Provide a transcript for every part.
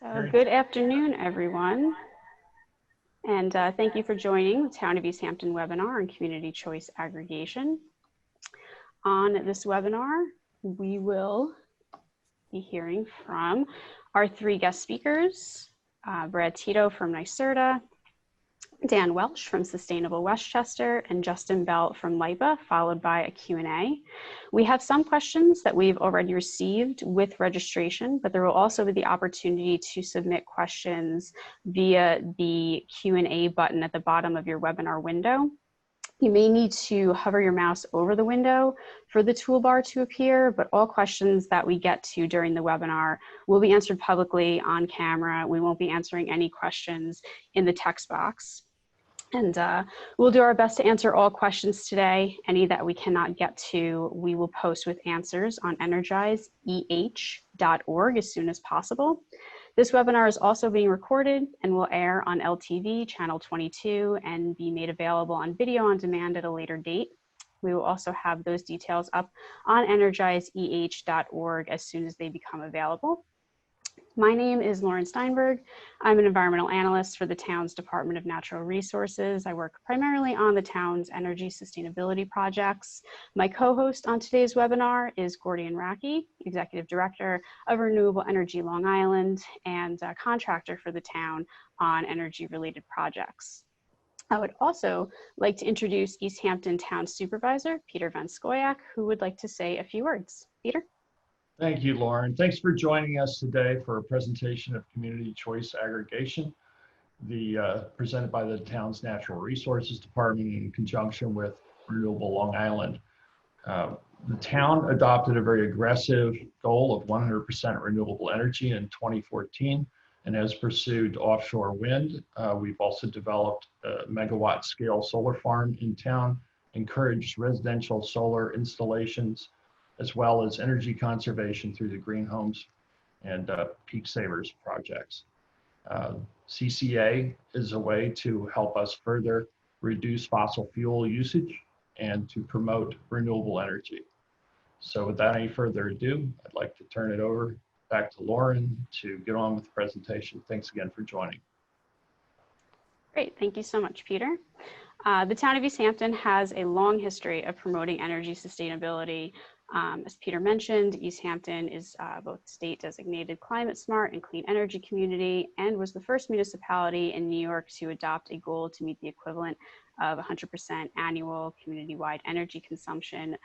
So good afternoon, everyone. And thank you for joining the Town of East Hampton webinar on Community Choice Aggregation. On this webinar, we will be hearing from our three guest speakers, Brad Tito from NYSERDA, Dan Welsh from Sustainable WESTCHESTER, and Justin Bell from LIPA, followed by a Q&A. We have some questions that we've already received with registration, but there will also be the opportunity to submit questions via the Q&A button at the bottom of your webinar window. You may need to hover your mouse over the window for the toolbar to appear, but all questions that we get to during the webinar will be answered publicly on camera. We won't be answering any questions in the text box. And we'll do our best to answer all questions today. Any that we cannot get to, we will post with answers on energizeeh.org as soon as possible. This webinar is also being recorded and will air on LTV channel 22 and be made available on video on demand at a later date. We will also have those details up on energizeeh.org as soon as they become available. My name is Lauren Steinberg. I'm an environmental analyst for the town's Department of Natural Resources. I work primarily on the town's energy sustainability projects. My co-host on today's webinar is Gordian Raki, Executive Director of Renewable Energy Long Island and a contractor for the town on energy-related projects. I would also like to introduce East Hampton Town Supervisor, Peter Van Skoyak, who would like to say a few words. Peter? Thank you, Lauren. Thanks for joining us today for a presentation of Community Choice Aggregation, presented by the town's Natural Resources Department in conjunction with Renewable Long Island. The town adopted a very aggressive goal of 100% renewable energy in 2014 and has pursued offshore wind. We've also developed a megawatt scale solar farm in town, encouraged residential solar installations, as well as energy conservation through the green homes and peak savers projects. CCA is a way to help us further reduce fossil fuel usage and to promote renewable energy. So without any further ado, I'd like to turn it over back to Lauren to get on with the presentation. Thanks again for joining. Great, thank you so much, Peter. The town of East Hampton has a long history of promoting energy sustainability. As Peter mentioned, East Hampton is both state designated climate smart and clean energy community and was the first municipality in New York to adopt a goal to meet the equivalent of 100% annual community-wide energy consumption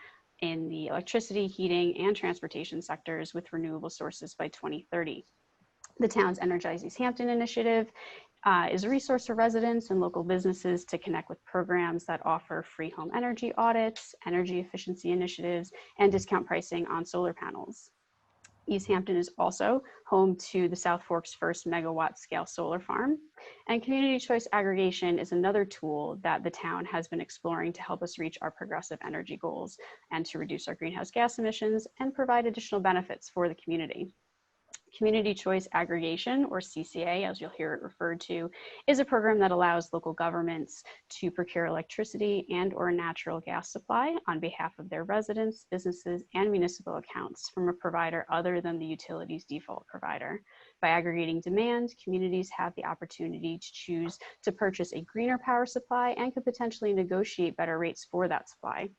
in the electricity, heating, and transportation sectors with renewable sources by 2030. The town's Energize East Hampton initiative is a resource for residents and local businesses to connect with programs that offer free home energy audits, energy efficiency initiatives, and discount pricing on solar panels. East Hampton is also home to the South Fork's first megawatt scale solar farm. And community choice aggregation is another tool that the town has been exploring to help us reach our progressive energy goals and to reduce our greenhouse gas emissions and provide additional benefits for the community. Community Choice Aggregation, or CCA, as you'll hear it referred to, is a program that allows local governments to procure electricity and or natural gas supply on behalf of their residents, businesses, and municipal accounts from a provider other than the utility's default provider. By aggregating demand, communities have the opportunity to choose to purchase a greener power supply and could potentially negotiate better rates for that supply.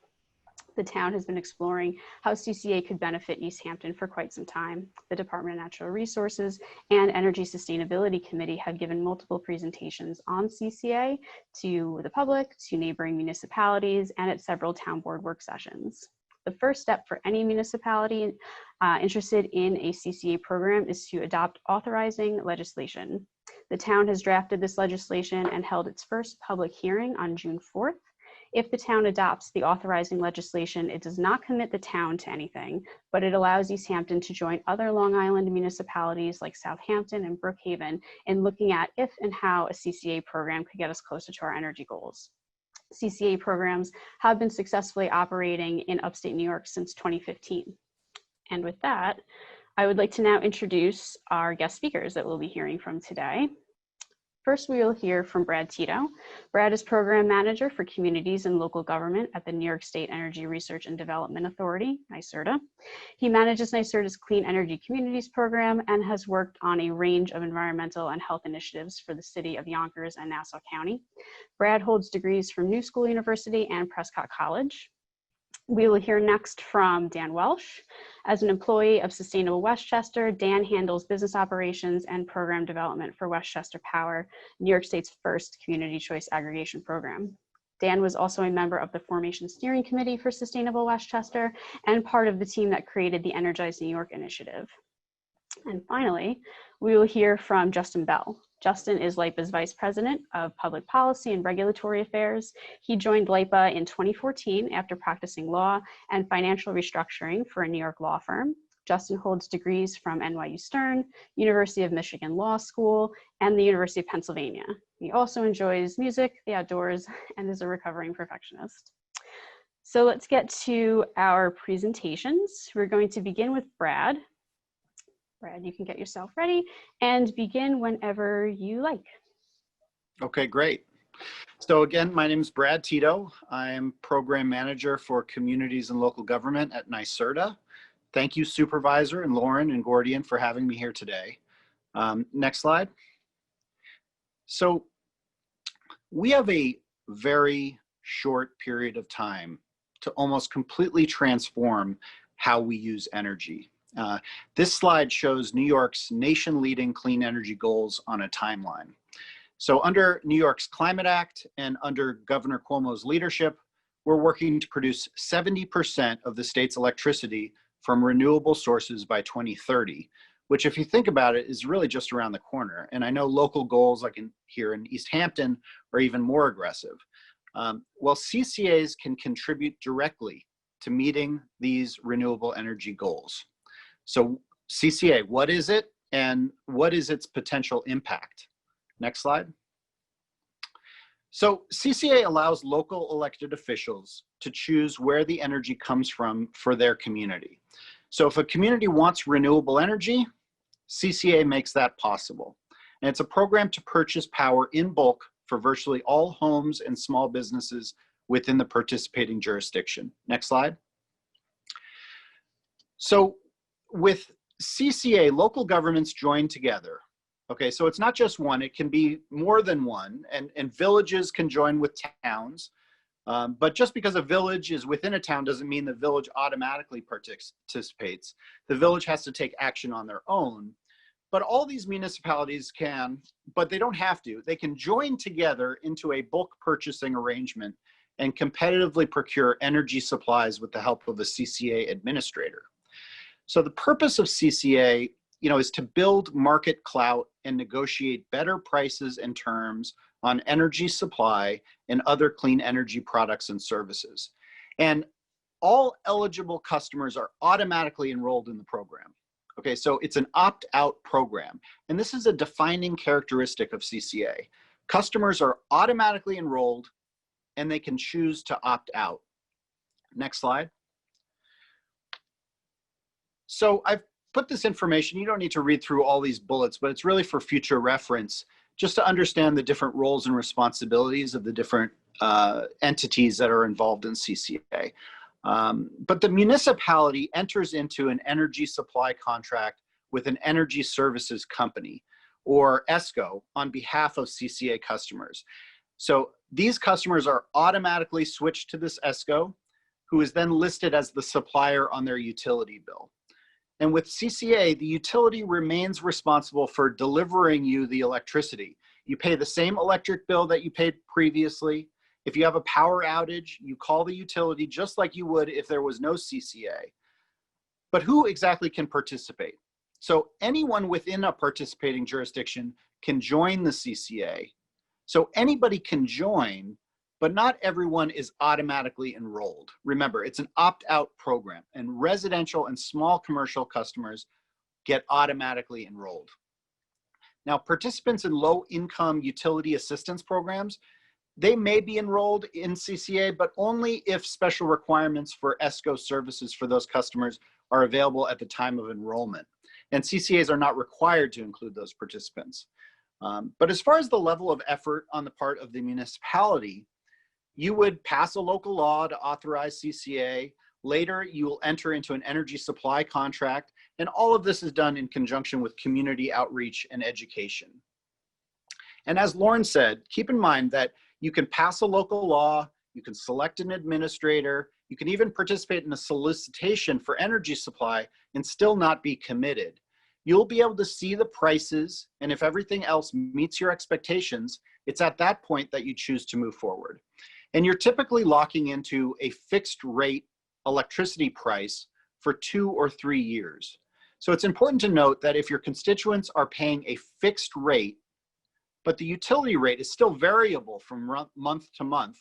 The town has been exploring how CCA could benefit East Hampton for quite some time. The Department of Natural Resources and Energy Sustainability Committee have given multiple presentations on CCA to the public, to neighboring municipalities, and at several town board work sessions. The first step for any municipality interested in a CCA program is to adopt authorizing legislation. The town has drafted this legislation and held its first public hearing on June 4th. If the town adopts the authorizing legislation, it does not commit the town to anything, but it allows East Hampton to join other Long Island municipalities like Southampton and Brookhaven in looking at if and how a CCA program could get us closer to our energy goals. CCA programs have been successfully operating in upstate New York since 2015. And with that, I would like to now introduce our guest speakers that we'll be hearing from today. First, we will hear from Brad Tito. Brad is Program Manager for Communities and Local Government at the New York State Energy Research and Development Authority, NYSERDA. He manages NYSERDA's Clean Energy Communities program and has worked on a range of environmental and health initiatives for the city of Yonkers and Nassau County. Brad holds degrees from New School University and Prescott College. We will hear next from Dan Welsh. As an employee of Sustainable Westchester, Dan handles business operations and program development for Westchester Power, New York State's first Community Choice Aggregation program. Dan was also a member of the Formation Steering Committee for Sustainable Westchester and part of the team that created the Energize New York initiative. And finally, we will hear from Justin Bell. Justin is LIPA's Vice President of Public Policy and Regulatory Affairs. He joined LIPA in 2014 after practicing law and financial restructuring for a New York law firm. Justin holds degrees from NYU Stern, University of Michigan Law School, and the University of Pennsylvania. He also enjoys music, the outdoors, and is a recovering perfectionist. So let's get to our presentations. We're going to begin with Brad. Brad, you can get yourself ready and begin whenever you like. Okay, great. So again, my name is Brad Tito. I am Program Manager for Communities and Local Government at NYSERDA. Thank you, Supervisor and Lauren and Gordian, for having me here today. Next slide. So we have a very short period of time to almost completely transform how we use energy. This slide shows New York's nation-leading clean energy goals on a timeline. So under New York's Climate Act and under Governor Cuomo's leadership, we're working to produce 70% of the state's electricity from renewable sources by 2030, which if you think about it is really just around the corner. And I know local goals like here in East Hampton are even more aggressive. Well, CCAs can contribute directly to meeting these renewable energy goals. So CCA, what is it and what is its potential impact? Next slide. So CCA allows local elected officials to choose where the energy comes from for their community. So if a community wants renewable energy, CCA makes that possible. And it's a program to purchase power in bulk for virtually all homes and small businesses within the participating jurisdiction. Next slide. So with CCA, local governments join together. Okay, so it's not just one, it can be more than one, and villages can join with towns. But just because a village is within a town doesn't mean the village automatically participates. The village has to take action on their own. But all these municipalities can, but they don't have to. They can join together into a bulk purchasing arrangement and competitively procure energy supplies with the help of a CCA administrator. So the purpose of CCA, is to build market clout and negotiate better prices and terms on energy supply and other clean energy products and services. And all eligible customers are automatically enrolled in the program. Okay, so it's an opt-out program. And this is a defining characteristic of CCA. Customers are automatically enrolled and they can choose to opt out. Next slide. So I've put this information, you don't need to read through all these bullets, but it's really for future reference, just to understand the different roles and responsibilities of the different entities that are involved in CCA. But the municipality enters into an energy supply contract with an energy services company, or ESCO, on behalf of CCA customers. So these customers are automatically switched to this ESCO, who is then listed as the supplier on their utility bill. And with CCA, the utility remains responsible for delivering you the electricity. You pay the same electric bill that you paid previously. If you have a power outage, you call the utility just like you would if there was no CCA. But who exactly can participate? So anyone within a participating jurisdiction can join the CCA. So anybody can join, but not everyone is automatically enrolled. Remember, it's an opt-out program, and residential and small commercial customers get automatically enrolled. Now, participants in low-income utility assistance programs, they may be enrolled in CCA, but only if special requirements for ESCO services for those customers are available at the time of enrollment. And CCAs are not required to include those participants. But as far as the level of effort on the part of the municipality, you would pass a local law to authorize CCA. Later, you will enter into an energy supply contract, and all of this is done in conjunction with community outreach and education. And as Lauren said, keep in mind that you can pass a local law, you can select an administrator, you can even participate in a solicitation for energy supply and still not be committed. You'll be able to see the prices, and if everything else meets your expectations, it's at that point that you choose to move forward. And you're typically locking into a fixed rate electricity price for 2 or 3 years. So it's important to note that if your constituents are paying a fixed rate, but the utility rate is still variable from month to month,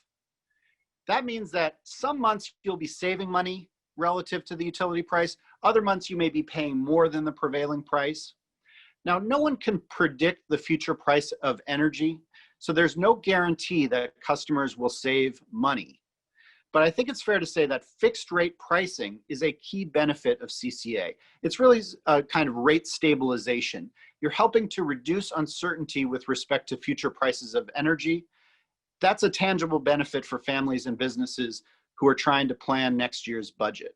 that means that some months you'll be saving money relative to the utility price. Other months you may be paying more than the prevailing price. Now, no one can predict the future price of energy, so there's no guarantee that customers will save money. But I think it's fair to say that fixed rate pricing is a key benefit of CCA. It's really a kind of rate stabilization. You're helping to reduce uncertainty with respect to future prices of energy. That's a tangible benefit for families and businesses who are trying to plan next year's budget.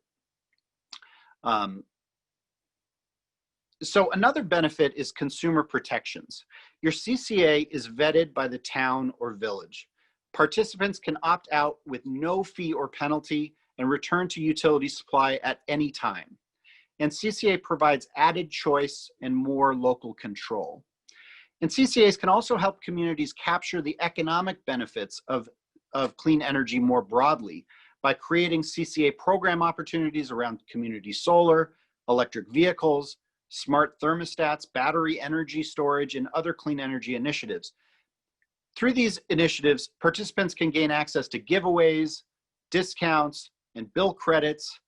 So another benefit is consumer protections. Your CCA is vetted by the town or village. Participants can opt out with no fee or penalty and return to utility supply at any time. And CCA provides added choice and more local control. And CCAs can also help communities capture the economic benefits of clean energy more broadly by creating CCA program opportunities around community solar, electric vehicles, smart thermostats, battery energy storage, and other clean energy initiatives. Through these initiatives, participants can gain access to giveaways, discounts, and bill credits,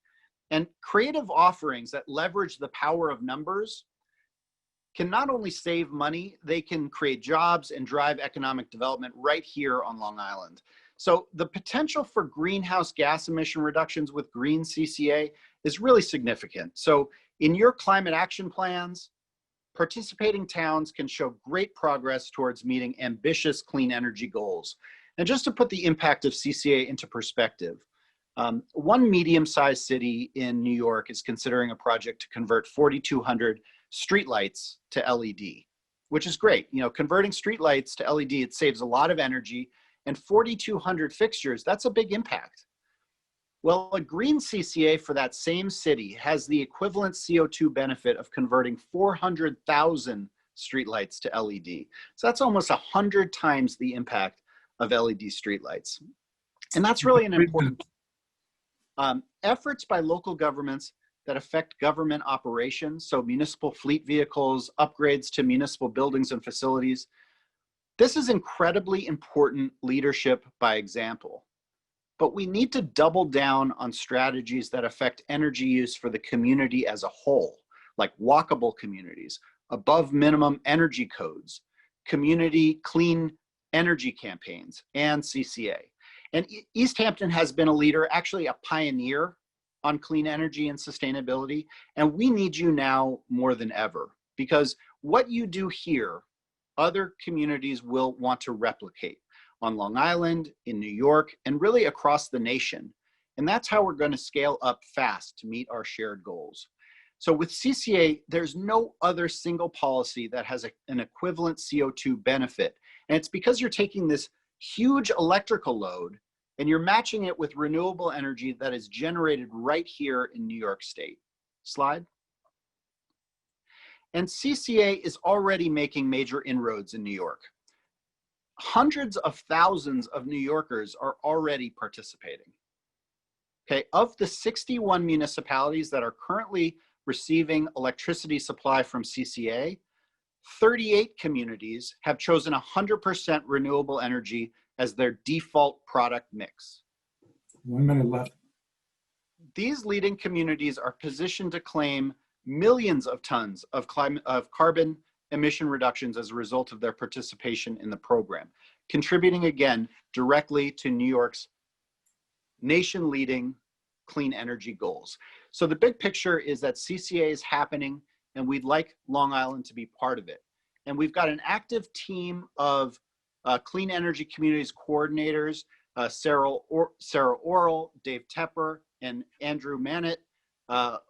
and creative offerings that leverage the power of numbers can not only save money, they can create jobs and drive economic development right here on Long Island. So the potential for greenhouse gas emission reductions with green CCA is really significant. So in your climate action plans, participating towns can show great progress towards meeting ambitious clean energy goals. And just to put the impact of CCA into perspective, one medium-sized city in New York is considering a project to convert 4,200 streetlights to LED, which is great. You know, converting streetlights to LED, it saves a lot of energy, and 4,200 fixtures, that's a big impact. Well, a green CCA for that same city has the equivalent CO2 benefit of converting 400,000 streetlights to LED. So that's almost 100 times the impact of LED streetlights. And that's really an important efforts by local governments that affect government operations, so municipal fleet vehicles, upgrades to municipal buildings and facilities. This is incredibly important leadership by example. But we need to double down on strategies that affect energy use for the community as a whole, like walkable communities, above minimum energy codes, community clean energy campaigns, and CCA. And East Hampton has been a leader, actually a pioneer on clean energy and sustainability. And we need you now more than ever, because what you do here, other communities will want to replicate on Long Island, in New York, and really across the nation. And that's how we're going to scale up fast to meet our shared goals. So with CCA, there's no other single policy that has an equivalent CO2 benefit. And it's because you're taking this huge electrical load and you're matching it with renewable energy that is generated right here in New York State. Slide. And CCA is already making major inroads in New York. Hundreds of thousands of New Yorkers are already participating. Okay, of the 61 municipalities that are currently receiving electricity supply from CCA, 38 communities have chosen 100% renewable energy as their default product mix. 1 minute left. These leading communities are positioned to claim millions of tons of carbon emission reductions as a result of their participation in the program, contributing again directly to New York's nation-leading clean energy goals. So the big picture is that CCA is happening and we'd like Long Island to be part of it. And we've got an active team of Clean Energy Communities coordinators, Sarah Orrell, Dave Tepper, and Andrew Mannett, all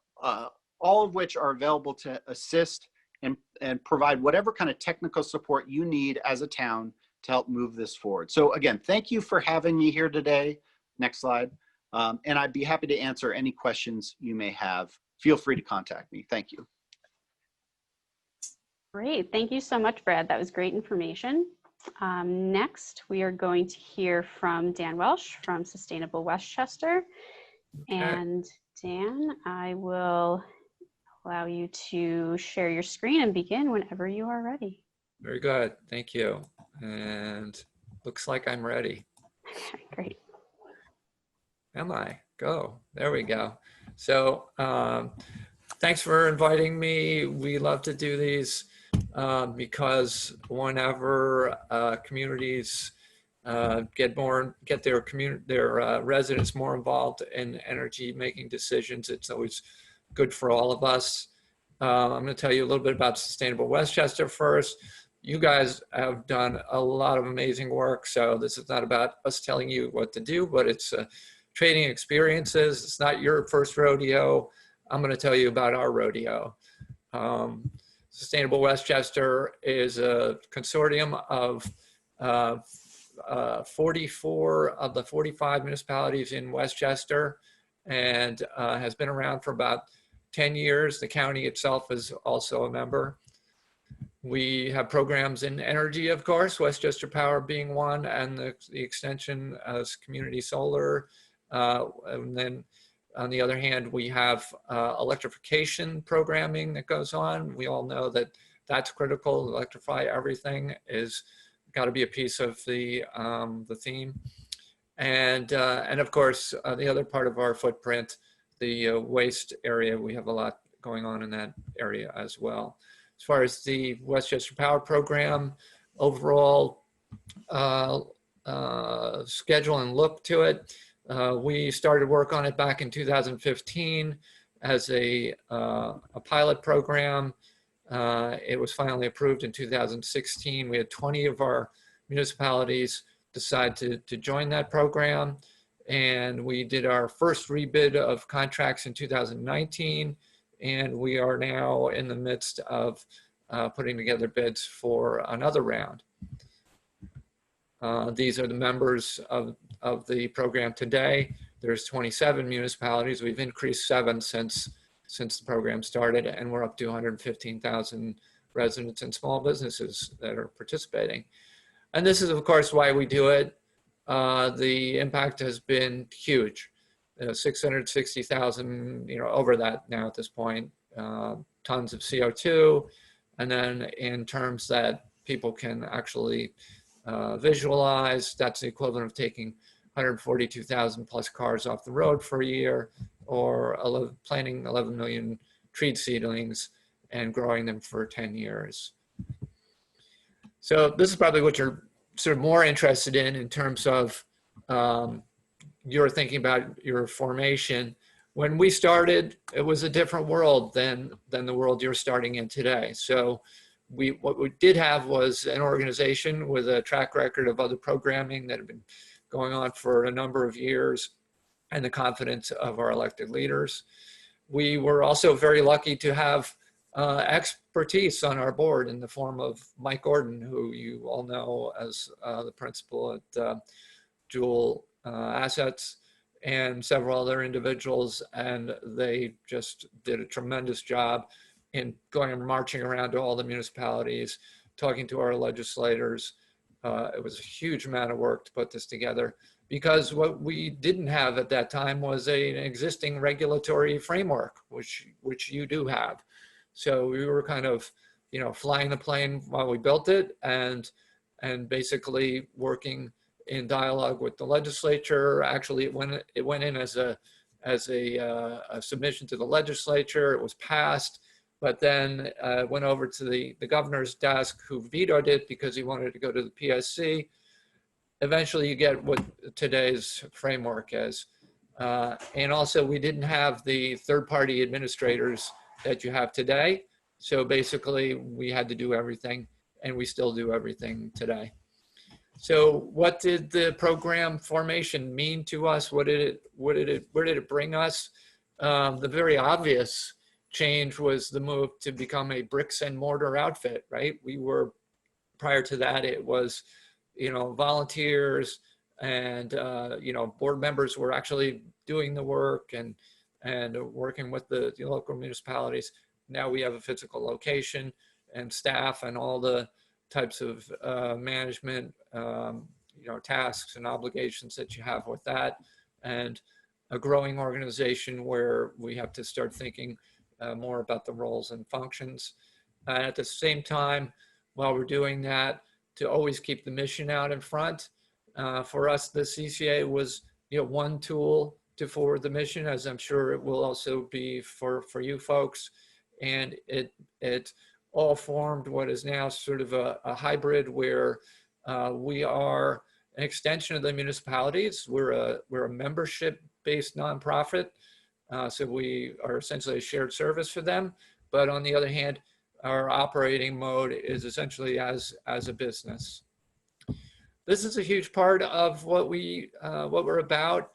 of which are available to assist and provide whatever kind of technical support you need as a town to help move this forward. So again, thank you for having me here today. Next slide. And I'd be happy to answer any questions you may have. Feel free to contact me. Thank you. Great, thank you so much, Brad. That was great information. Next, we are going to hear from Dan Welsh from Sustainable Westchester. Okay. And Dan, I will allow you to share your screen and begin whenever you are ready. Very good. Thank you. And looks like I'm ready. Okay, great. Am I? Go. There we go. So thanks for inviting me. We love to do these because whenever communities get their residents more involved in energy making decisions, it's always good for all of us. I'm going to tell you a little bit about Sustainable Westchester first. You guys have done a lot of amazing work, so this is not about us telling you what to do, but it's trading experiences. It's not your first rodeo. I'm going to tell you about our rodeo. Sustainable Westchester is a consortium of 44 of the 45 municipalities in Westchester, and has been around for about 10 years. The county itself is also a member. We have programs in energy, of course, Westchester Power being one, and the extension as community solar. And then on the other hand, we have electrification programming that goes on. We all know that that's critical. Electrify everything is got to be a piece of the theme. And of course, the other part of our footprint, the waste area, we have a lot going on in that area as well. As far as the Westchester Power Program, overall schedule and look to it, we started work on it back in 2015 as a pilot program. It was finally approved in 2016. We had 20 of our municipalities decide to join that program. And we did our first rebid of contracts in 2019. And we are now in the midst of putting together bids for another round. These are the members of the program today. There's 27 municipalities. We've increased 7 since the program started, and we're up to 115,000 residents and small businesses that are participating. And this is, of course, why we do it. The impact has been huge. 660,000, over that now at this point, tons of CO2. And then in terms that people can actually visualize, that's the equivalent of taking 142,000 plus cars off the road for a year, or planting 11 million tree seedlings and growing them for 10 years. So this is probably what you're sort of more interested in terms of you're thinking about your formation. When we started, it was a different world than the world you're starting in today. So what we did have was an organization with a track record of other programming that had been going on for a number of years, and the confidence of our elected leaders. We were also very lucky to have expertise on our board in the form of Mike Gordon, who you all know as the principal at Jewel Assets, and several other individuals, and they just did a tremendous job in going and marching around to all the municipalities, talking to our legislators. It was a huge amount of work to put this together, because what we didn't have at that time was an existing regulatory framework, which you do have. So we were kind of, flying the plane while we built it, and basically working in dialogue with the legislature. Actually, it went in as a submission to the legislature. It was passed, but then went over to the governor's desk, who vetoed it because he wanted to go to the PSC. Eventually, you get what today's framework is. And also, we didn't have the third-party administrators that you have today. So basically, we had to do everything and we still do everything today. So what did the program formation mean to us? Where did it bring us? The very obvious change was the move to become a bricks and mortar outfit, right? We were, prior to that, it was, volunteers and, board members were actually doing the work and working with the local municipalities. Now we have a physical location and staff and all the types of management, tasks and obligations that you have with that, and a growing organization where we have to start thinking more about the roles and functions. And at the same time, while we're doing that, to always keep the mission out in front. For us, the CCA was one tool to forward the mission, as I'm sure it will also be for you folks. And it all formed what is now sort of a hybrid where we are an extension of the municipalities. We're a membership-based nonprofit, so we are essentially a shared service for them. But on the other hand, our operating mode is essentially as a business. This is a huge part of what we're about.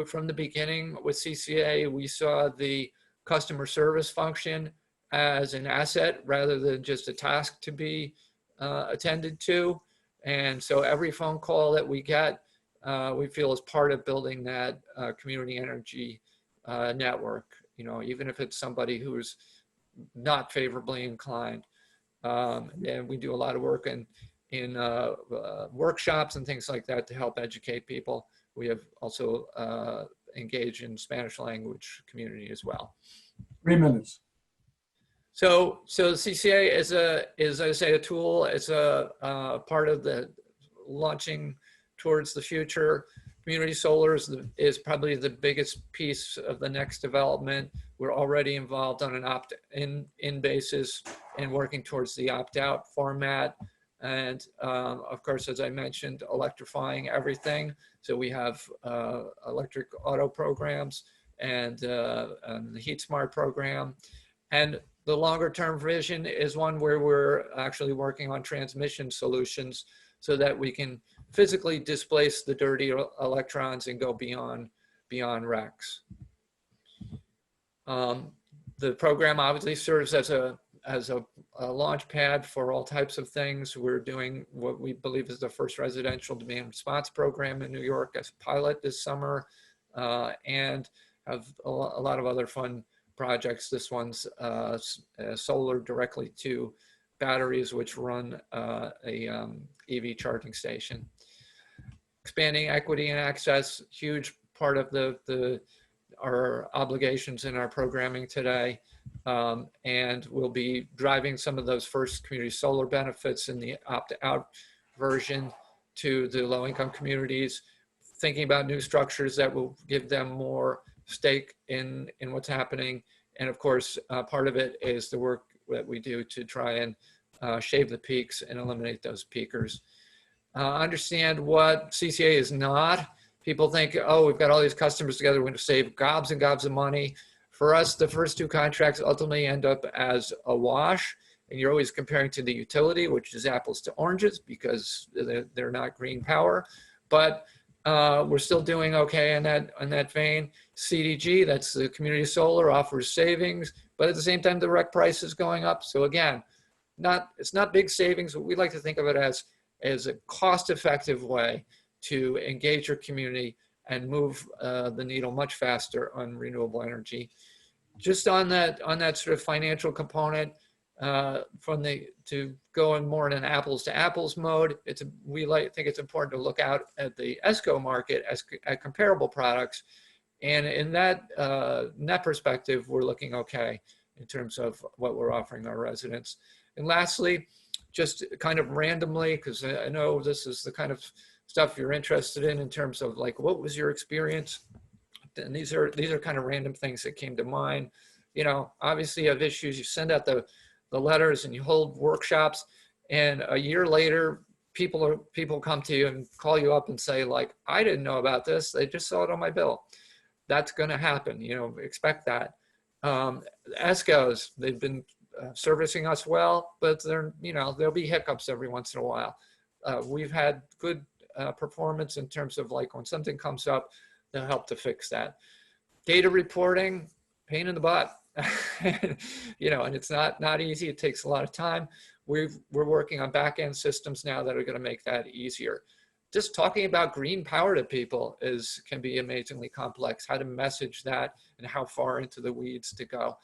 From the beginning with CCA, we saw the customer service function as an asset rather than just a task to be attended to. And so every phone call that we get, we feel is part of building that community energy network, even if it's somebody who's not favorably inclined. And we do a lot of work in workshops and things like that to help educate people. We have also engaged in Spanish language community as well. 3 minutes. So CCA is I say a tool. It's a part of the launching towards the future. Community solar is probably the biggest piece of the next development. We're already involved on an opt-in basis and working towards the opt-out format. And of course, as I mentioned, electrifying everything. So we have electric auto programs and the Heat Smart program. And the longer term vision is one where we're actually working on transmission solutions so that we can physically displace the dirty electrons and go beyond RECs. The program obviously serves as a launch pad for all types of things. We're doing what we believe is the first residential demand response program in New York as a pilot this summer, and have a lot of other fun projects. This one's solar directly to batteries, which run a EV charging station. Expanding equity and access, huge part of our obligations in our programming today. And we'll be driving some of those first community solar benefits in the opt-out version to the low-income communities, thinking about new structures that will give them more stake in what's happening. And of course, part of it is the work that we do to try and shave the peaks and eliminate those peakers. Understand what CCA is not. People think, oh, we've got all these customers together, we're going to save gobs and gobs of money. For us, the first two contracts ultimately end up as a wash, and you're always comparing to the utility, which is apples to oranges because they're not green power. But we're still doing okay in that vein. CDG, that's the community solar, offers savings, but at the same time, the REC price is going up. So again, it's not big savings, but we like to think of it as a cost-effective way to engage your community and move the needle much faster on renewable energy. Just on that sort of financial component, to go in more in an apples to apples mode, we think it's important to look out at the ESCO market at comparable products, and in that perspective, we're looking okay in terms of what we're offering our residents. And lastly, just kind of randomly, because I know this is the kind of stuff you're interested in terms of like, what was your experience? And these are kind of random things that came to mind. Obviously you have issues, you send out the letters and you hold workshops, and a year later, people come to you and call you up and say like, I didn't know about this. They just saw it on my bill. That's going to happen. Expect that. ESCOs, they've been servicing us well, but there'll be hiccups every once in a while. We've had good performance in terms of like when something comes up, they'll help to fix that. Data reporting, pain in the butt. And it's not easy. It takes a lot of time. We're working on back-end systems now that are going to make that easier. Just talking about green power to people can be amazingly complex. How to message that and how far into the weeds to go.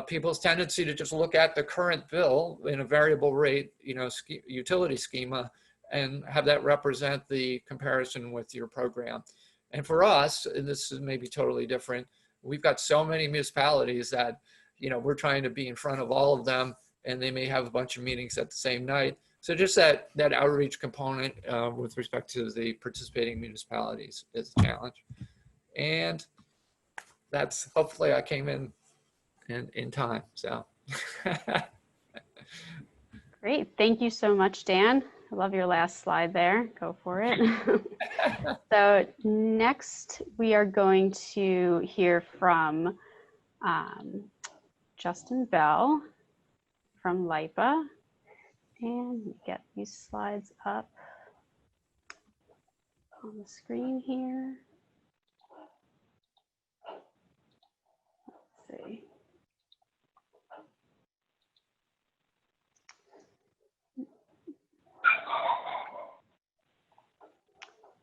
People's tendency to just look at the current bill in a variable rate, utility schema, and have that represent the comparison with your program. And for us, and this is maybe totally different, we've got so many municipalities that, we're trying to be in front of all of them, and they may have a bunch of meetings at the same night. So just that outreach component with respect to the participating municipalities is a challenge. And that's, hopefully I came in time, so. Great, thank you so much, Dan. I love your last slide there. Go for it. So next, we are going to hear from Justin Bell from LIPA. And get these slides up on the screen here. Let's see.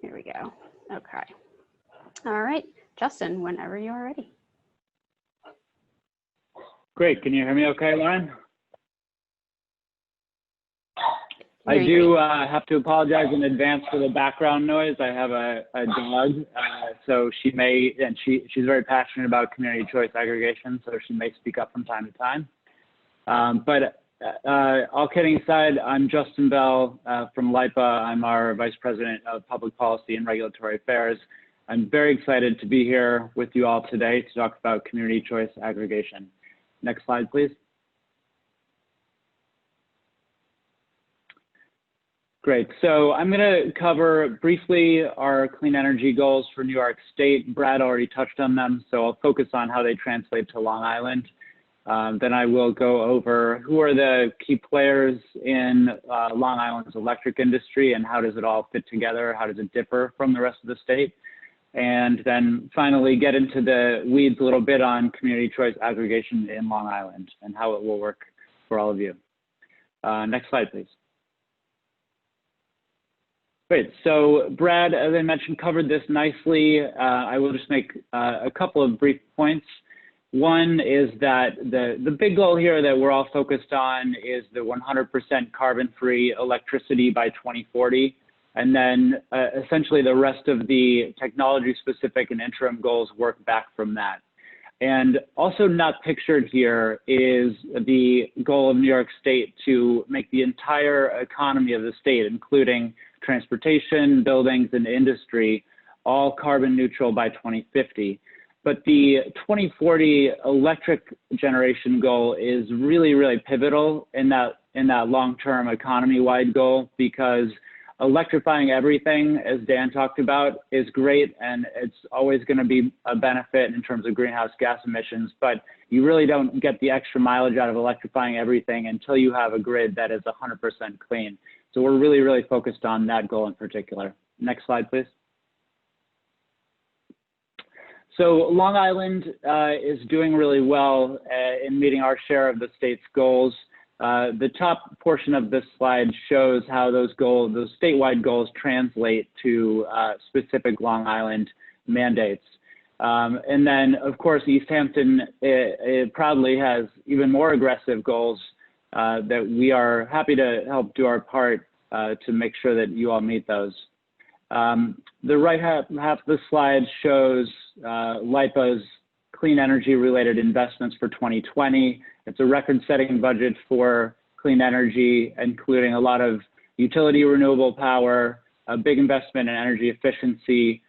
Here we go. Okay. All right, Justin, whenever you are ready. Great. Can you hear me okay, Lauren? I do have to apologize in advance for the background noise. I have a dog, so she may, and she's very passionate about community choice aggregation, so she may speak up from time to time. But all kidding aside, I'm Justin Bell from LIPA. I'm our Vice President of Public Policy and Regulatory Affairs. I'm very excited to be here with you all today to talk about community choice aggregation. Next slide, please. Great. So I'm going to cover briefly our clean energy goals for New York State. Brad already touched on them, so I'll focus on how they translate to Long Island. Then I will go over who are the key players in Long Island's electric industry and how does it all fit together? How does it differ from the rest of the state? And then finally get into the weeds a little bit on community choice aggregation in Long Island and how it will work for all of you. Next slide, please. Great. So Brad, as I mentioned, covered this nicely. I will just make a couple of brief points. One is that the big goal here that we're all focused on is the 100% carbon-free electricity by 2040. And then essentially the rest of the technology-specific and interim goals work back from that. And also not pictured here is the goal of New York State to make the entire economy of the state, including transportation, buildings, and industry, all carbon neutral by 2050. But the 2040 electric generation goal is really, really pivotal in that long-term economy-wide goal, because electrifying everything, as Dan talked about, is great, and it's always going to be a benefit in terms of greenhouse gas emissions, but you really don't get the extra mileage out of electrifying everything until you have a grid that is 100% clean. So we're really, really focused on that goal in particular. Next slide, please. So Long Island is doing really well in meeting our share of the state's goals. The top portion of this slide shows how those statewide goals translate to specific Long Island mandates. And then, of course, East Hampton it proudly has even more aggressive goals that we are happy to help do our part to make sure that you all meet those. The right half of the slide shows LIPA's clean energy related investments for 2020. It's a record-setting budget for clean energy, including a lot of utility renewable power, a big investment in energy efficiency,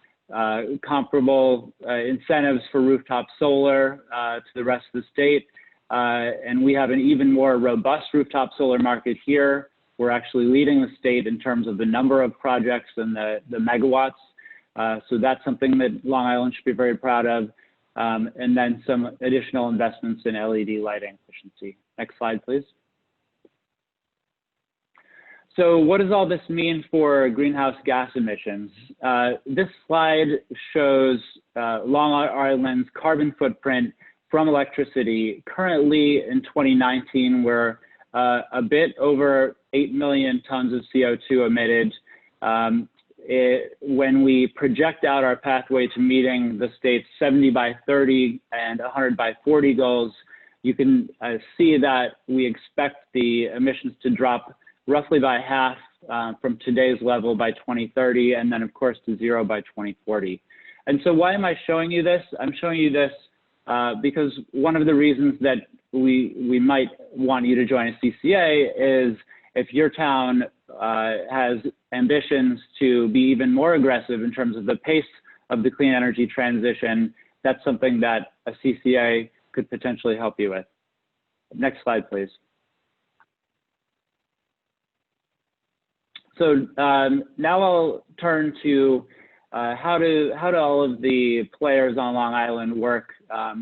comparable incentives for rooftop solar to the rest of the state. And we have an even more robust rooftop solar market here. We're actually leading the state in terms of the number of projects and the megawatts. So that's something that Long Island should be very proud of. and then some additional investments in LED lighting efficiency. Next slide, please. So what does all this mean for greenhouse gas emissions? This slide shows Long Island's carbon footprint from electricity. Currently in 2019, we're a bit over 8 million tons of CO2 emitted. When we project out our pathway to meeting the state's 70 by 30 and 100 by 40 goals, you can see that we expect the emissions to drop roughly by half from today's level by 2030, and then of course to zero by 2040. And so why am I showing you this? I'm showing you this because one of the reasons that we might want you to join a CCA is if your town has ambitions to be even more aggressive in terms of the pace of the clean energy transition, that's something that a CCA could potentially help you with. Next slide, please. So now I'll turn to how do all of the players on Long Island work.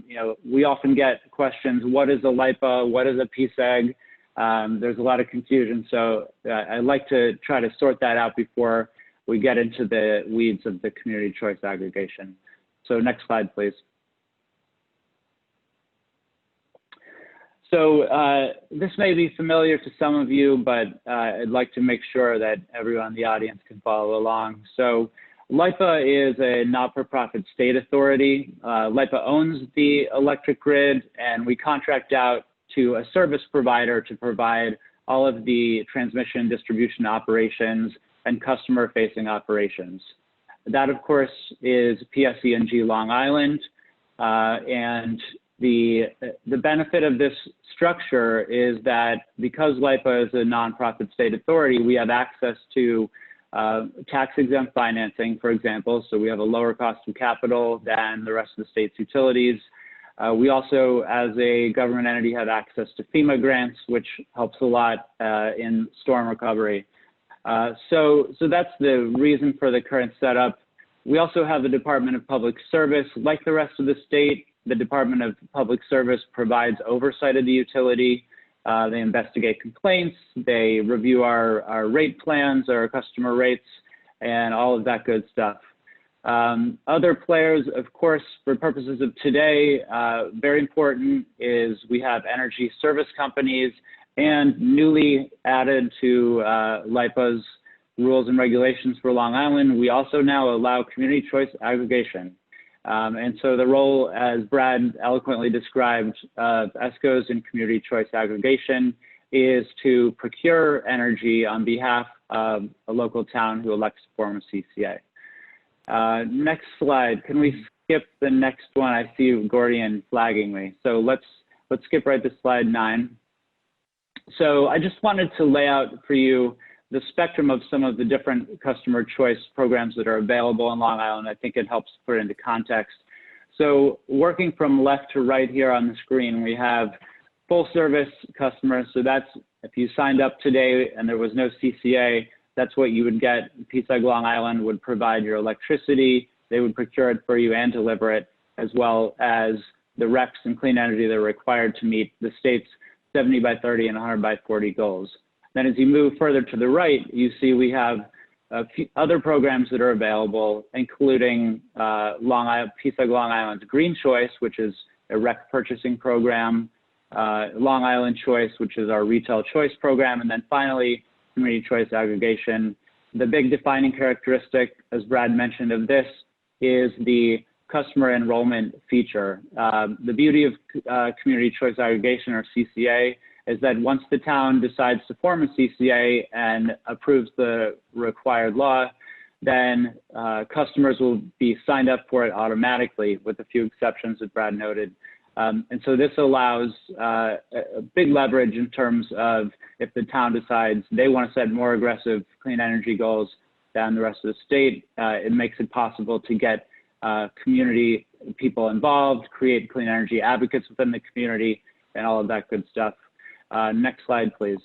You know, we often get questions: what is a LIPA? What is a PSEG? There's a lot of confusion, so I'd like to try to sort that out before we get into the weeds of the community choice aggregation. So next slide, please. So this may be familiar to some of you, but I'd like to make sure that everyone in the audience can follow along. So LIPA is a not-for-profit state authority. LIPA owns the electric grid, and we contract out to a service provider to provide all of the transmission distribution operations and customer-facing operations. That, of course, is PSE&G Long Island, and the benefit of this structure is that because LIPA is a nonprofit state authority, we have access to tax-exempt financing, for example, so we have a lower cost of capital than the rest of the state's utilities. We also, as a government entity, have access to FEMA grants, which helps a lot in storm recovery. So that's the reason for the current setup. We also have the Department of Public Service. Like the rest of the state, the Department of Public Service provides oversight of the utility. They investigate complaints, they review our rate plans, our customer rates, and all of that good stuff. Other players, of course, for purposes of today, very important is we have energy service companies, and newly added to LIPA's rules and regulations for Long Island, we also now allow community choice aggregation. And so the role, as Brad eloquently described, of ESCOs in community choice aggregation is to procure energy on behalf of a local town who elects to form a CCA. Next slide. Can we skip the next one? I see Gordian flagging me. So let's skip right to slide 9. So I just wanted to lay out for you the spectrum of some of the different customer choice programs that are available in Long Island. I think it helps put it into context. So working from left to right here on the screen, we have full service customers. So that's if you signed up today and there was no CCA, that's what you would get. PSEG Long Island would provide your electricity. They would procure it for you and deliver it, as well as the RECs and clean energy that are required to meet the state's 70 by 30 and 100 by 40 goals. Then as you move further to the right, you see we have a few other programs that are available, including PSEG Long Island's Green Choice, which is a REC purchasing program, Long Island Choice, which is our retail choice program, and then finally, community choice aggregation. The big defining characteristic, as Brad mentioned, of this is the customer enrollment feature. The beauty of community choice aggregation, or CCA, is that once the town decides to form a CCA and approves the required law, then customers will be signed up for it automatically, with a few exceptions that Brad noted. And so this allows a big leverage in terms of if the town decides they want to set more aggressive clean energy goals than the rest of the state, it makes it possible to get community people involved, create clean energy advocates within the community, and all of that good stuff. Next slide, please.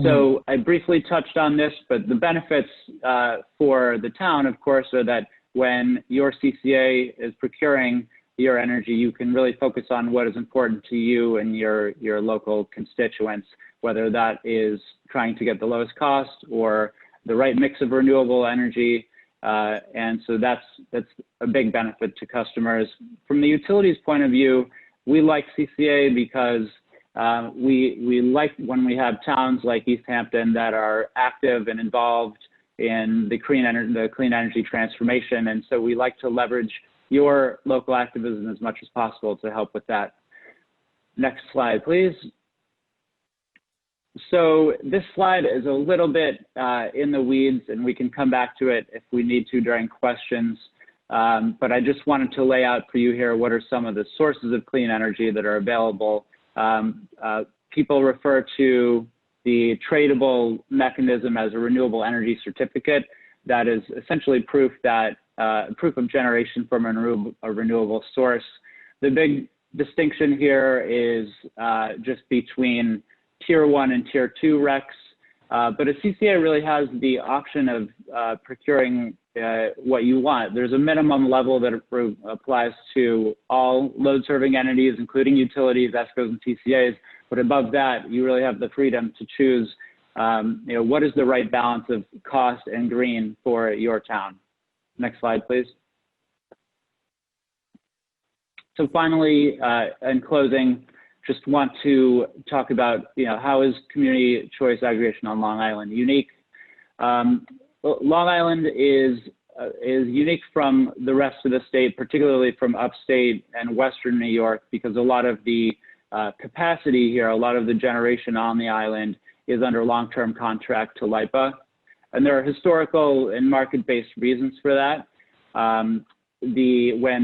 So I briefly touched on this, but the benefits for the town, of course, are that when your CCA is procuring your energy, you can really focus on what is important to you and your local constituents, whether that is trying to get the lowest cost or the right mix of renewable energy. And so that's a big benefit to customers. From the utilities point of view, we like CCA because we like when we have towns like East Hampton that are active and involved in the clean energy transformation. And so we like to leverage your local activism as much as possible to help with that. Next slide, please. So this slide is a little bit in the weeds, and we can come back to it if we need to during questions. But I just wanted to lay out for you here what are some of the sources of clean energy that are available. People refer to the tradable mechanism as a renewable energy certificate. That is essentially proof that proof of generation from a renewable source. The big distinction here is just between Tier 1 and Tier 2 RECs, but a CCA really has the option of procuring what you want. There's a minimum level that applies to all load-serving entities, including utilities, ESCOs, and CCAs, but above that, you really have the freedom to choose what is the right balance of cost and green for your town. Next slide, please. So finally, in closing, just want to talk about how is community choice aggregation on Long Island unique. Long Island is unique from the rest of the state, particularly from upstate and western New York, because a lot of the capacity here, a lot of the generation on the island is under long-term contract to LIPA. And there are historical and market-based reasons for that. When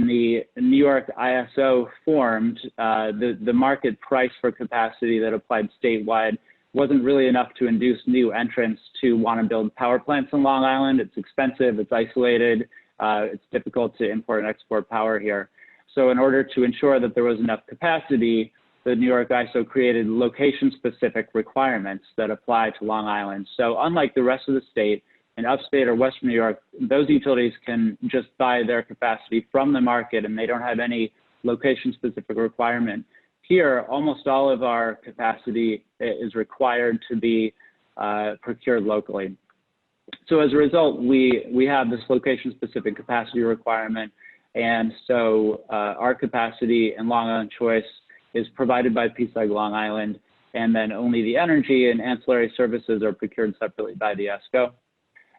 the New York ISO formed, the market price for capacity that applied statewide wasn't really enough to induce new entrants to want to build power plants in Long Island. It's expensive, it's isolated, it's difficult to import and export power here. So in order to ensure that there was enough capacity, the New York ISO created location-specific requirements that apply to Long Island. So unlike the rest of the state, in upstate or western New York, those utilities can just buy their capacity from the market and they don't have any location-specific requirement. Here, almost all of our capacity is required to be procured locally. So as a result, we have this location-specific capacity requirement, and so our capacity in Long Island Choice is provided by PSEG Long Island, and then only the energy and ancillary services are procured separately by the ESCO.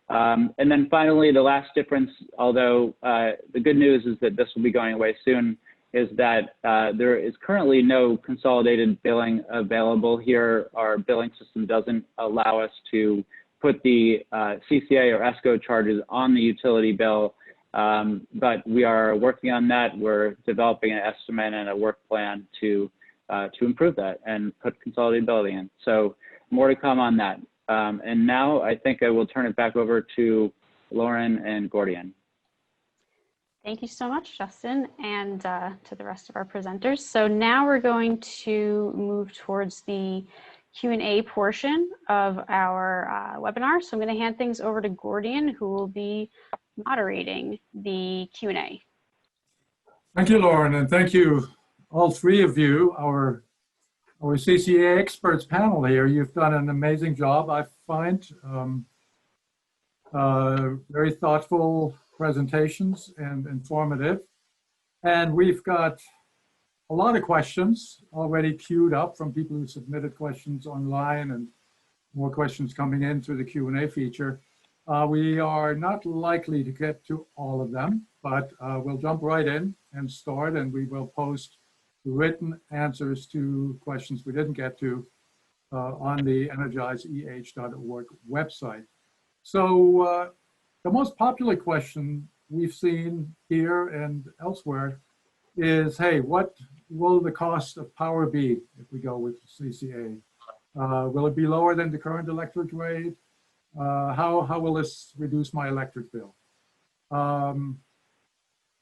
And then finally, the last difference, although the good news is that this will be going away soon, is that there is currently no consolidated billing available here. Our billing system doesn't allow us to put the CCA or ESCO charges on the utility bill, but we are working on that. We're developing an estimate and a work plan to improve that and put consolidated billing in. So more to come on that. And now I think I will turn it back over to Lauren and Gordian. Thank you so much, Justin, and to the rest of our presenters. So now we're going to move towards the Q&A portion of our webinar. So I'm going to hand things over to Gordian, who will be moderating the Q&A. Thank you, Lauren, and thank you, all three of you, our CCA experts panel here. You've done an amazing job, I find. Very thoughtful presentations and informative. And we've got a lot of questions already queued up from people who submitted questions online and more questions coming in through the Q&A feature. We are not likely to get to all of them, but we'll jump right in and start, and we will post written answers to questions we didn't get to on the energizeeh.org website. So the most popular question we've seen here and elsewhere is, hey, what will the cost of power be if we go with CCA? Will it be lower than the current electric rate? How will this reduce my electric bill?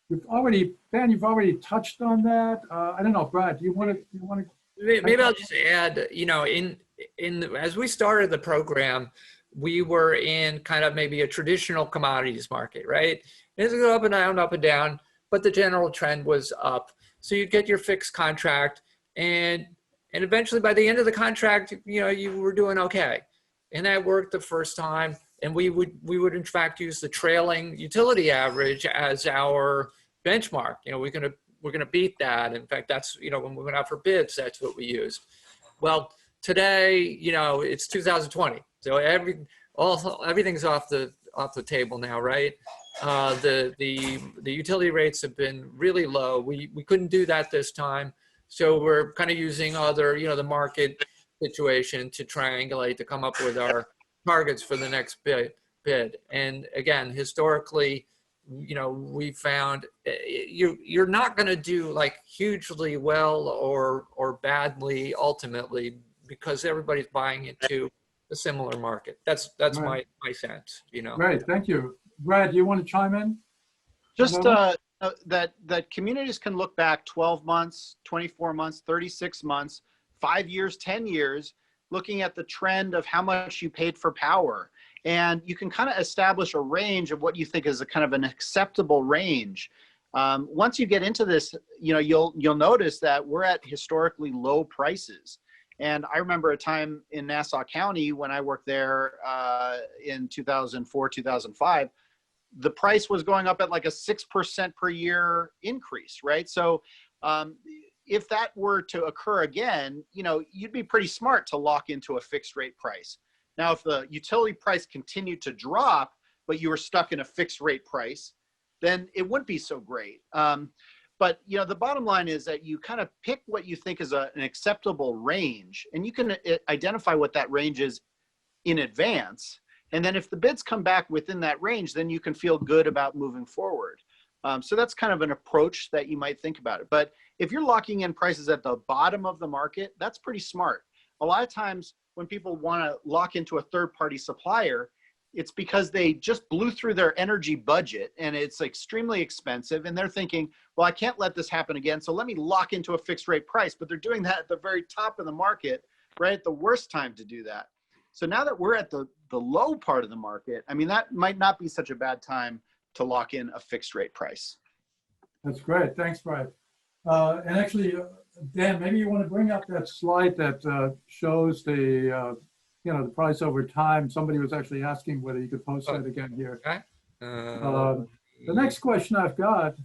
You've already touched on that. I don't know, Brad, do you want to? Maybe I'll just add, as we started the program, we were in kind of maybe a traditional commodities market, right? It's going up and down, up and down, but the general trend was up. So you get your fixed contract, and eventually by the end of the contract, you know, you were doing okay. And that worked the first time. And we would in fact use the trailing utility average as our benchmark. You know, we're gonna beat that. In fact, that's, you know, when we went out for bids, that's what we used. Well, today, you know, it's 2020, so everything's off the table now, right? The utility rates have been really low. We couldn't do that this time, so we're kind of using other, you know, the market situation to triangulate to come up with our targets for the next bid. And again, historically, you know, we found you're not going to do like hugely well or badly ultimately, because everybody's buying into a similar market. That's Right. my sense, you know. Great, thank you. Brad, do you want to chime in? Just that communities can look back 12 months, 24 months, 36 months, 5 years, 10 years, looking at the trend of how much you paid for power. And you can kind of establish a range of what you think is a kind of an acceptable range. Once you get into this, you know, you'll notice that we're at historically low prices. And I remember a time in Nassau County when I worked there in 2004, 2005, the price was going up at like a 6% per year increase, right? So if that were to occur again, you know, you'd be pretty smart to lock into a fixed rate price. Now, if the utility price continued to drop, but you were stuck in a fixed rate price, then it wouldn't be so great. But, you know, the bottom line is that you kind of pick what you think is an acceptable range, and you can identify what that range is in advance. And then if the bids come back within that range, then you can feel good about moving forward. So that's kind of an approach that you might think about it. But if you're locking in prices at the bottom of the market, that's pretty smart. A lot of times when people want to lock into a third-party supplier, it's because they just blew through their energy budget and it's extremely expensive. And they're thinking, well, I can't let this happen again, so let me lock into a fixed rate price. But they're doing that at the very top of the market, right at the worst time to do that. So now that we're at the low part of the market, I mean, that might not be such a bad time to lock in a fixed rate price. That's great, thanks, Brad. And actually, Dan, maybe you want to bring up that slide that shows the, you know, the price over time. Somebody was actually asking whether you could post that again here. Okay. The next question I've got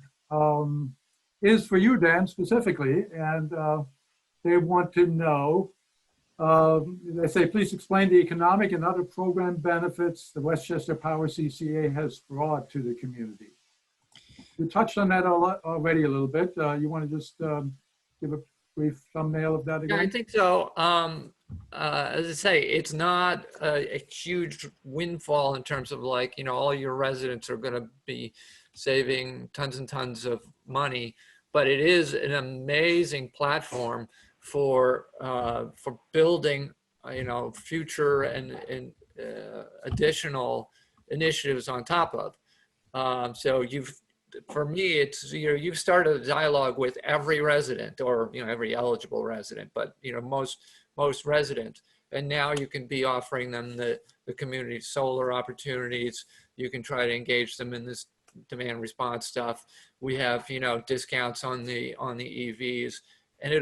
is for you, Dan, specifically, and they want to know, they say, please explain the economic and other program benefits the Westchester Power CCA has brought to the community. You touched on that already a little bit. You want to just give a brief thumbnail of that again? Yeah, I think so. As I say, it's not a huge windfall in terms of like, you know, all your residents are going to be saving tons and tons of money, but it is an amazing platform for building, you know, future and additional initiatives on top of. So for me, it's, you know, you've started a dialogue with every resident, or, you know, every eligible resident, but, you know, most residents. And now you can be offering them the community solar opportunities. You can try to engage them in this demand response stuff. We have, you know, discounts on the EVs, and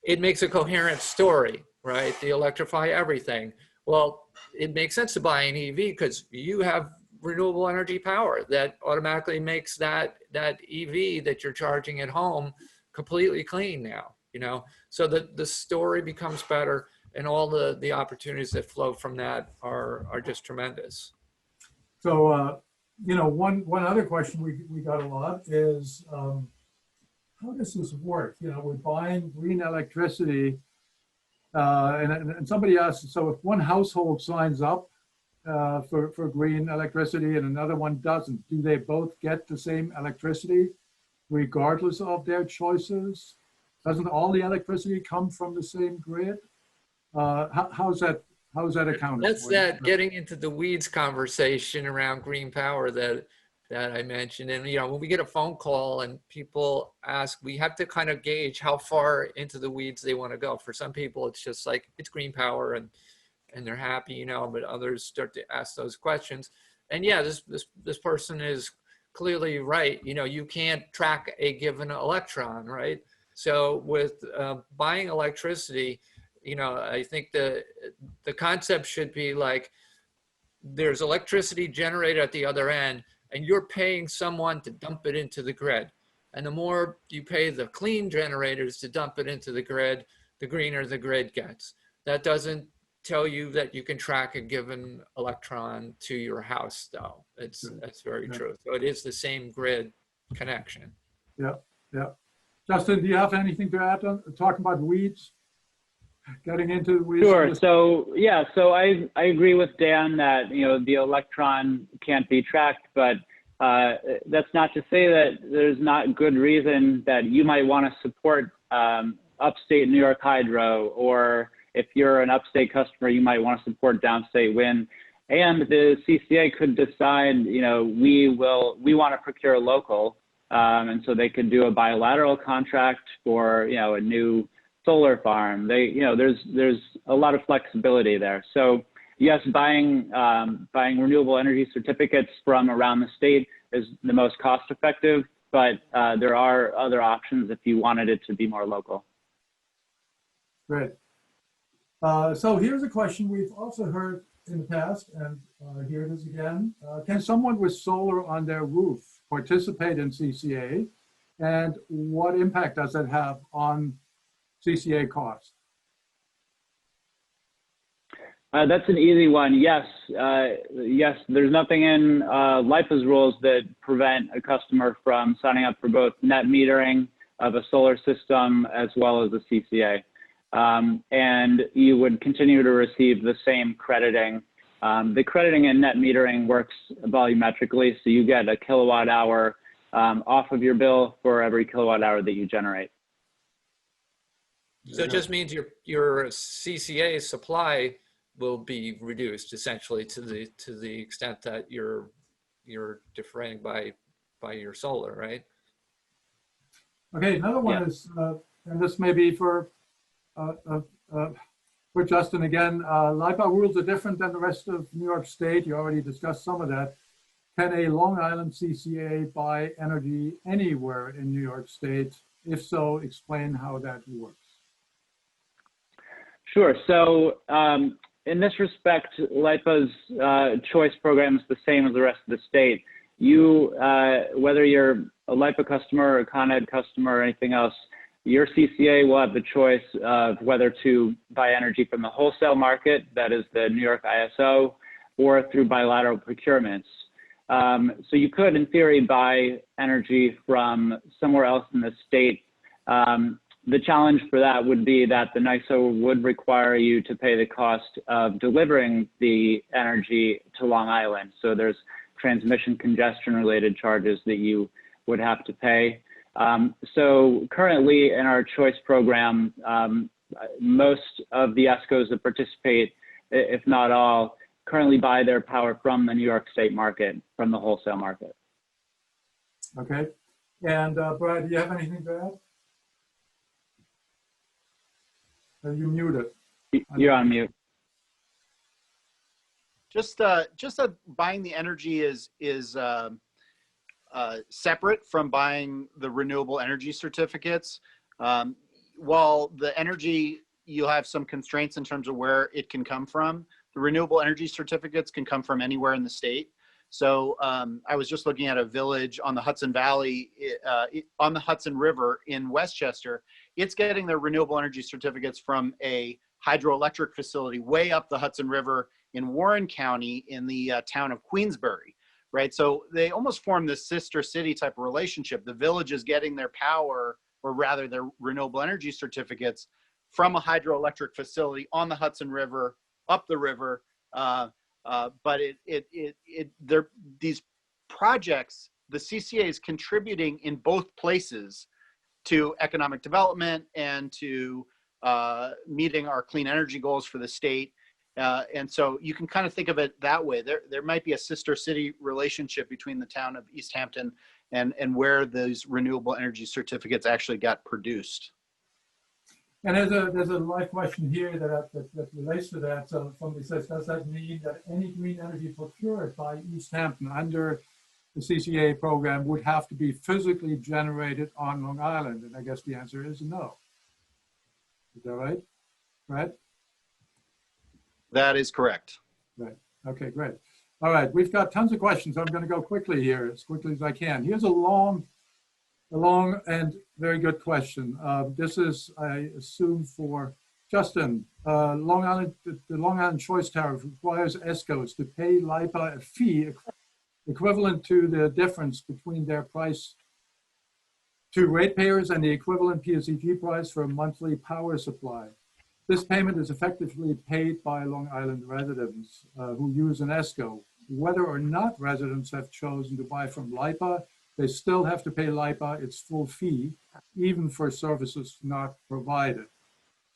it makes a coherent story, right? The electrify everything. Well, it makes sense to buy an EV because you have renewable energy power that automatically makes that EV that you're charging at home completely clean now, you know? So the story becomes better, and all the opportunities that flow from that are just tremendous. So, you know, one other question we got a lot is, how does this work? You know, we're buying green electricity, and somebody asked, so if one household signs up for green electricity and another one doesn't, do they both get the same electricity regardless of their choices? Doesn't all the electricity come from the same grid? How's that accounted That's for? that getting into the weeds conversation around green power that I mentioned. And, you know, when we get a phone call and people ask, we have to kind of gauge how far into the weeds they want to go. For some people, it's just like, it's green power and they're happy, you know, but others start to ask those questions. And yeah, this person is clearly right. You know, you can't track a given electron, right? So with buying electricity, you know, I think the concept should be like, there's electricity generated at the other end, and you're paying someone to dump it into the grid. And the more you pay the clean generators to dump it into the grid, the greener the grid gets. That doesn't tell you that you can track a given electron to your house, though. That's very true. So it is the same grid connection. Yeah, yeah. Justin, do you have anything to add on talking about weeds? Getting into the weeds? Sure. So yeah, so I agree with Dan that, you know, the electron can't be tracked, but that's not to say that there's not good reason that you might want to support upstate New York hydro, or if you're an upstate customer, you might want to support downstate wind. And the CCA could decide, you know, we want to procure local, and so they could do a bilateral contract for, you know, a new solar farm. You know, there's a lot of flexibility there. So yes, buying renewable energy certificates from around the state is the most cost effective, but there are other options if you wanted it to be more local. Great. So here's a question we've also heard in the past, and here it is again. Can someone with solar on their roof participate in CCA? And what impact does that have on CCA costs? That's an easy one. Yes, yes. There's nothing in LIPA's rules that prevent a customer from signing up for both net metering of a solar system as well as a CCA. And you would continue to receive the same crediting. The crediting and net metering works volumetrically, so you get a kilowatt hour off of your bill for every kilowatt hour that you generate. So it just means your CCA supply will be reduced essentially to the extent that you're defraying by your solar, right? Okay, another one is, and this may be for Justin again. LIPA rules are different than the rest of New York State. You already discussed some of that. Can a Long Island CCA buy energy anywhere in New York State? If so, explain how that works. Sure. So in this respect, LIPA's choice program is the same as the rest of the state. You, whether you're a LIPA customer, a Con Ed customer, or anything else, your CCA will have the choice of whether to buy energy from the wholesale market, that is the New York ISO, or through bilateral procurements. So you could, in theory, buy energy from somewhere else in the state. The challenge for that would be that the NISO would require you to pay the cost of delivering the energy to Long Island. So there's transmission congestion related charges that you would have to pay. So currently in our choice program, most of the ESCOs that participate, if not all, currently buy their power from the New York State market, from the wholesale market. Okay. And Brad, do you have anything to add? Are you muted? You're on mute. Just that buying the energy is separate from buying the renewable energy certificates. While the energy, you'll have some constraints in terms of where it can come from. The renewable energy certificates can come from anywhere in the state. So I was just looking at a village on the Hudson Valley, on the Hudson River in Westchester. It's getting their renewable energy certificates from a hydroelectric facility way up the Hudson River in Warren County in the town of Queensbury, right? So they almost form this sister city type of relationship. The village is getting their power, or rather their renewable energy certificates, from a hydroelectric facility on the Hudson River, up the river. But these projects, the CCA is contributing in both places to economic development and to meeting our clean energy goals for the state. And so you can kind of think of it that way. There might be a sister city relationship between the town of East Hampton and where those renewable energy certificates actually got produced. And there's a live question here that relates to that. So somebody says, does that mean that any green energy procured by East Hampton under the CCA program would have to be physically generated on Long Island? And I guess the answer is no. Is that right? Right? That is correct. Right. Okay, great. All right, we've got tons of questions. I'm going to go quickly here, as quickly as I can. Here's a long and very good question. This is, I assume, for Justin. The Long Island Choice Tariff requires ESCOs to pay LIPA a fee equivalent to the difference between their price to ratepayers and the equivalent PSEG price for a monthly power supply. This payment is effectively paid by Long Island residents who use an ESCO. Whether or not residents have chosen to buy from LIPA, they still have to pay LIPA its full fee, even for services not provided.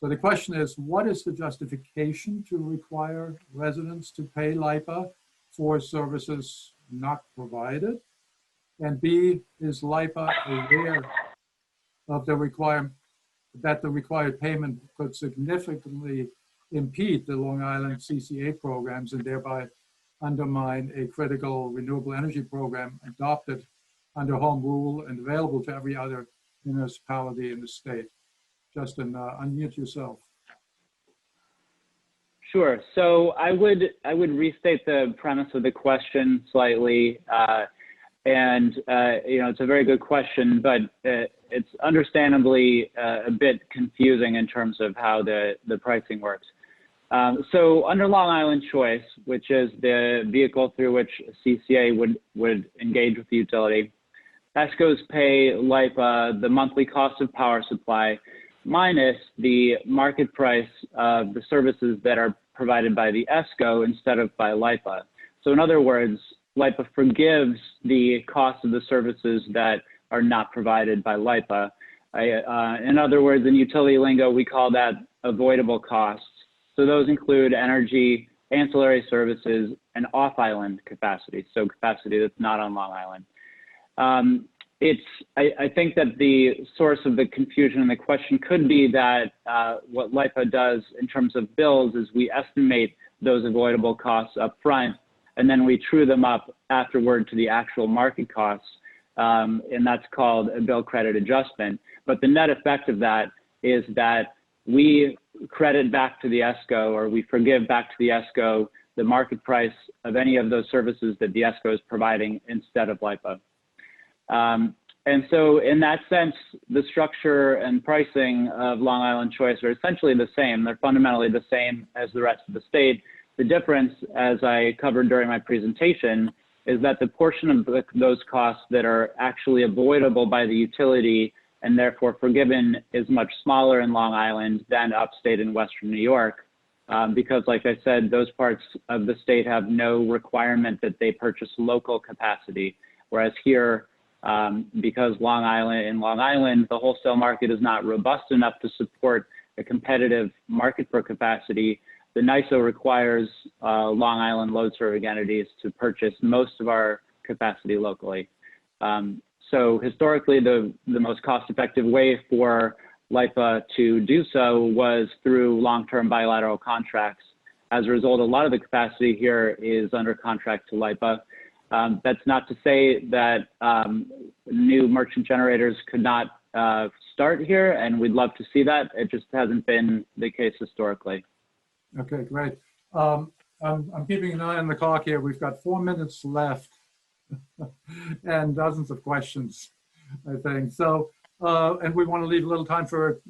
So the question is, what is the justification to require residents to pay LIPA for services not provided? And B, is LIPA aware of the requirement that the required payment could significantly impede the Long Island CCA programs and thereby undermine a critical renewable energy program adopted under home rule and available to every other municipality in the state? Justin, unmute yourself. Sure. So I would restate the premise of the question slightly. It's a very good question, but it's understandably a bit confusing in terms of how the pricing works. So under Long Island Choice, which is the vehicle through which CCA would engage with the utility, ESCOs pay LIPA the monthly cost of power supply minus the market price of the services that are provided by the ESCO instead of by LIPA. So in other words, LIPA forgives the cost of the services that are not provided by LIPA. In other words, in utility lingo, we call that avoidable costs. So those include energy, ancillary services, and off-island capacity, so capacity that's not on Long Island. I think that the source of the confusion in the question could be that what LIPA does in terms of bills is we estimate those avoidable costs up front, and then we true them up afterward to the actual market costs, and that's called a bill credit adjustment. But the net effect of that is that we credit back to the ESCO, or we forgive back to the ESCO the market price of any of those services that the ESCO is providing instead of LIPA. And so in that sense, the structure and pricing of Long Island Choice are essentially the same. They're fundamentally the same as the rest of the state. The difference, as I covered during my presentation, is that the portion of those costs that are actually avoidable by the utility and therefore forgiven is much smaller in Long Island than upstate in Western New York. Because like I said, those parts of the state have no requirement that they purchase local capacity. Whereas here, because Long Island, the wholesale market is not robust enough to support a competitive market for capacity, the NYSO requires Long Island load serving entities to purchase most of our capacity locally. So historically, the most cost-effective way for LIPA to do so was through long-term bilateral contracts. As a result, a lot of the capacity here is under contract to LIPA. That's not to say that new merchant generators could not start here, and we'd love to see that. It just hasn't been the case historically. Okay, great. I'm keeping an eye on the clock here. We've got 4 minutes left and dozens of questions, I think. So, and we want to leave a little time for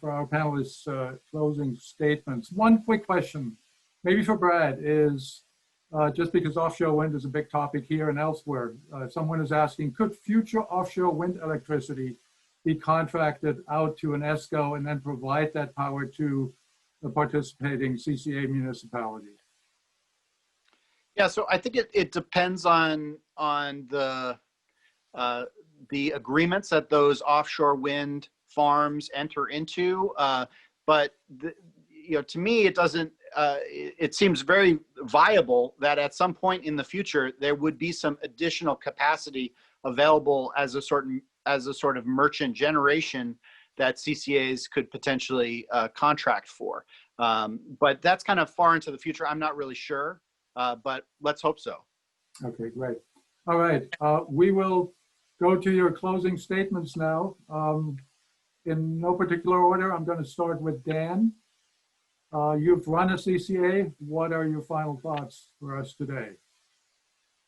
for our panelists' closing statements. One quick question, maybe for Brad, is just because offshore wind is a big topic here and elsewhere, someone is asking, could future offshore wind electricity be contracted out to an ESCO and then provide that power to the participating CCA municipality? Yeah, so I think it depends on the agreements that those offshore wind farms enter into. But to me, it doesn't. It seems very viable that at some point in the future there would be some additional capacity available as a sort of merchant generation that CCAs could potentially contract for. But that's kind of far into the future. I'm not really sure, but let's hope so. Okay, great. All right, we will go to your closing statements now. In no particular order, I'm going to start with Dan. You've run a CCA. What are your final thoughts for us today?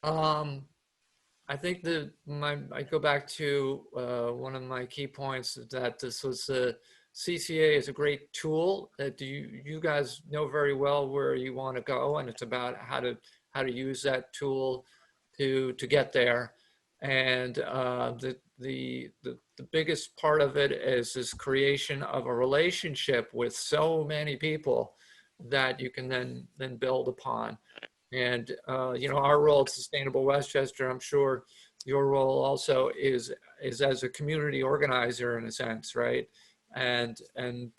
I think I go back to one of my key points is that this was CCA is a great tool that you guys know very well where you want to go, and it's about how to use that tool to get there. And the biggest part of it is this creation of a relationship with so many people that you can then build upon. And you know, our role at Sustainable Westchester, I'm sure your role also is as a community organizer in a sense, right? And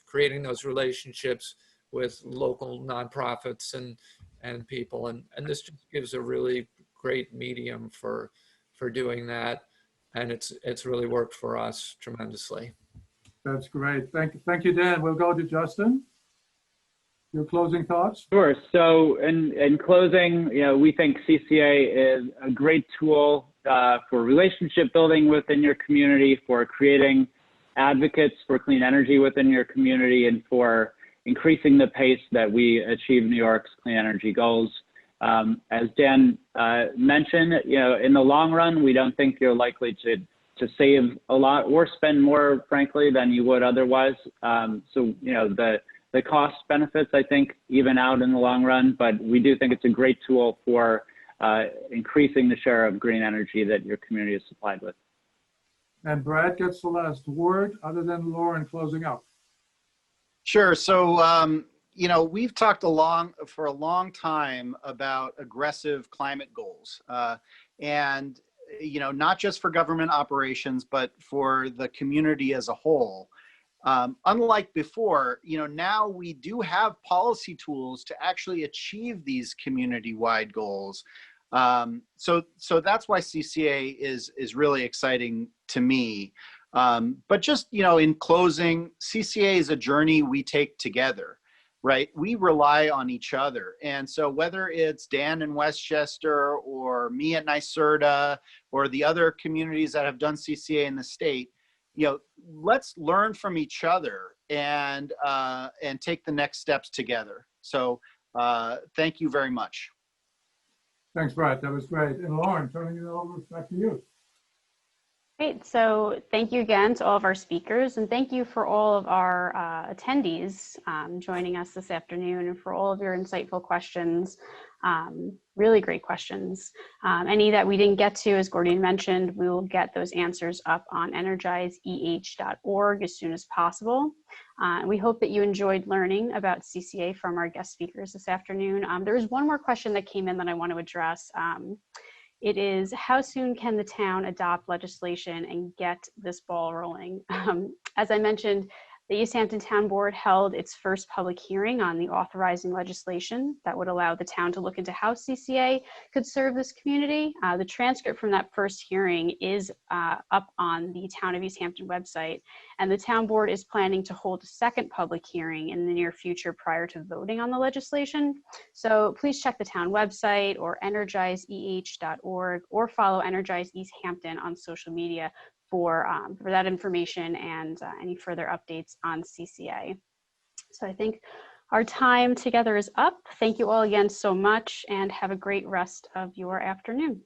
creating those relationships with local nonprofits and people, and this just gives a really great medium for doing that, and it's really worked for us tremendously. That's great. Thank you, Dan. We'll go to Justin. Your closing thoughts? Sure. So in closing, you know, we think CCA is a great tool for relationship building within your community, for creating advocates for clean energy within your community, and for increasing the pace that we achieve New York's clean energy goals. As Dan mentioned, you know, in the long run, we don't think you're likely to save a lot or spend more, frankly, than you would otherwise. So, you know, the cost benefits, I think, even out in the long run, but we do think it's a great tool for increasing the share of green energy that your community is supplied with. And Brad gets the last word, other than Lauren closing up. Sure. So, you know, we've talked for a long time about aggressive climate goals, and, you know, not just for government operations, but for the community as a whole. Unlike before, you know, now we do have policy tools to actually achieve these community-wide goals. So that's why CCA is really exciting to me. But just, you know, in closing, CCA is a journey we take together, right? We rely on each other. And so whether it's Dan in Westchester or me at NYSERDA or the other communities that have done CCA in the state, you know, let's learn from each other and take the next steps together. So thank you very much. Thanks, Brad. That was great. And Lauren, turning it over back to you. Great. So thank you again to all of our speakers, and thank you for all of our attendees joining us this afternoon, and for all of your insightful questions. Really great questions. Any that we didn't get to, as Gordian mentioned, we will get those answers up on energizeeh.org as soon as possible. We hope that you enjoyed learning about CCA from our guest speakers this afternoon. There is one more question that came in that I want to address. It is, how soon can the town adopt legislation and get this ball rolling? As I mentioned, the East Hampton Town Board held its first public hearing on the authorizing legislation that would allow the town to look into how CCA could serve this community. The transcript from that first hearing is up on the Town of East Hampton website, and the town board is planning to hold a second public hearing in the near future prior to voting on the legislation. So please check the town website or energizeeh.org, or follow Energize East Hampton on social media for that information and any further updates on CCA. So I think our time together is up. Thank you all again so much, and have a great rest of your afternoon.